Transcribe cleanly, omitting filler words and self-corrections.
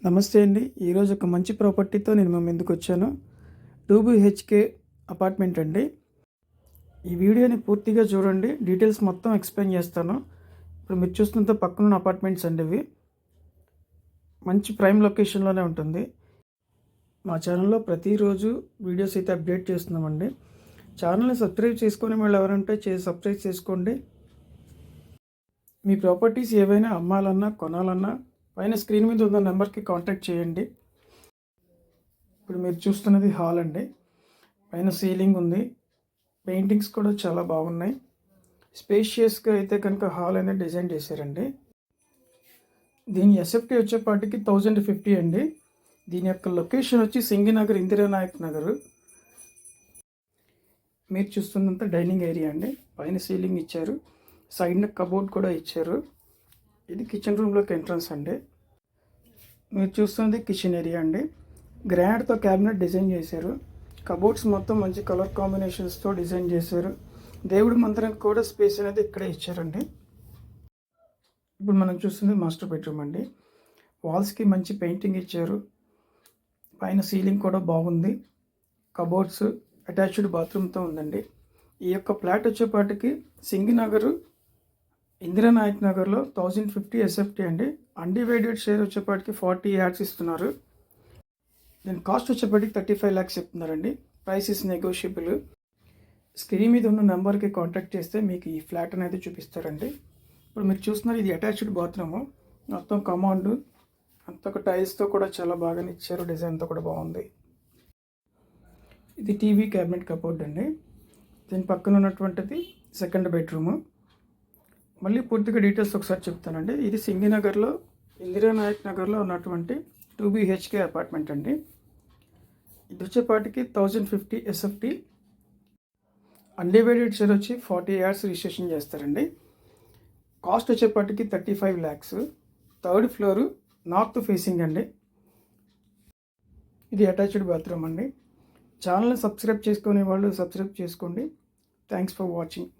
నమస్తే అండి. ఈరోజు ఒక మంచి ప్రాపర్టీతో నేను మీ ముందుకు వచ్చాను. 2 BHK అపార్ట్మెంట్ అండి. ఈ వీడియోని పూర్తిగా చూడండి. డీటెయిల్స్ మొత్తం ఎక్స్ప్లెయిన్ చేస్తాను. ఇప్పుడు మీరు చూస్తున్నంత పక్కనున్న అపార్ట్మెంట్స్ అండి ఇవి. మంచి ప్రైమ్ లొకేషన్లోనే ఉంటుంది. మా ఛానల్లో ప్రతిరోజు వీడియోస్ అయితే అప్డేట్ చేస్తున్నామండి. ఛానల్ని సబ్స్క్రైబ్ చేసుకొని వాళ్ళు ఎవరంటే సబ్స్క్రైబ్ చేసుకోండి. మీ ప్రాపర్టీస్ ఏవైనా అమ్మాలన్నా కొనాలన్నా పైన స్క్రీన్ మీద ఉన్న నెంబర్కి కాంటాక్ట్ చేయండి. ఇప్పుడు మీరు చూస్తున్నది హాల్ అండి. పైన సీలింగ్ ఉంది. పెయింటింగ్స్ కూడా చాలా బాగున్నాయి. స్పేషియస్గా అయితే కనుక హాల్ అనేది డిజైన్ చేశారండి. దీని ఎస్ఎఫ్టీ వచ్చేపాటికి 1050 అండి. దీని యొక్క లొకేషన్ వచ్చి సింగినగర్, ఇందిరానాయక్ నగర్. మీరు చూస్తున్నంత డైనింగ్ ఏరియా అండి. పైన సీలింగ్ ఇచ్చారు, సైడ్న కబోర్డ్ కూడా ఇచ్చారు. ఇది కిచెన్ రూమ్లోకి ఎంట్రన్స్ అండి. మీరు చూస్తుంది కిచెన్ ఏరియా అండి. గ్రానైట్తో క్యాబినెట్ డిజైన్ చేశారు. కబోర్డ్స్ మొత్తం మంచి కలర్ కాంబినేషన్స్తో డిజైన్ చేశారు. దేవుడి మందిరానికి కూడా స్పేస్ అనేది ఇక్కడే ఇచ్చారండి. ఇప్పుడు మనం చూస్తుంది మాస్టర్ బెడ్రూమ్ అండి. వాల్స్కి మంచి పెయింటింగ్ ఇచ్చారు. పైన సీలింగ్ కూడా బాగుంది. కబోర్డ్స్, అటాచ్డ్ బాత్రూమ్తో ఉందండి. ఈ యొక్క ఫ్లాట్ వచ్చేపాటికి సింగినగర్, ఇందిరానాయక్ నగర్లో 1050 ఎస్ఎఫ్టీ అండి. అన్డివైడెడ్ షేర్ వచ్చేపాటికి 40 యాడ్స్ ఇస్తున్నారు. దీని కాస్ట్ వచ్చేపాటికి 35 lakhs చెప్తున్నారండి. Price is negotiable. స్క్రీన్ మీద ఉన్న నెంబర్కి కాంటాక్ట్ చేస్తే మీకు ఈ ఫ్లాట్ అనేది చూపిస్తారండి. ఇప్పుడు మీరు చూస్తున్నారు, ఇది అటాచ్డ్ బాత్రూము. మొత్తం కమాండ్ అంతా ఒక టైల్స్తో కూడా చాలా బాగా ఇచ్చారు. డిజైన్తో కూడా బాగుంది. ఇది టీవీ క్యాబినెట్ కబోర్డ్ అండి. దీని పక్కన ఉన్నటువంటిది సెకండ్ బెడ్రూము. మళ్ళీ పూర్తిగా డీటెయిల్స్ ఒకసారి చెప్తానండి. ఇది సింగినగర్లో, ఇందిరానాయక్ నగర్లో ఉన్నటువంటి 2 BHK అపార్ట్మెంట్ అండి. ఇది వచ్చేపాటికి 1050 ఎస్ఎఫ్టీ. అన్డివైడెడ్ షేర్ వచ్చి 40 యాడ్స్ రిజిస్ట్రేషన్ చేస్తారండి. కాస్ట్ వచ్చేపాటికి 35 lakhs. Third floor, north facing అండి. ఇది అటాచ్డ్ బాత్రూమ్ అండి. ఛానల్ని సబ్స్క్రైబ్ చేసుకునే వాళ్ళు సబ్స్క్రైబ్ చేసుకోండి. Thanks for watching.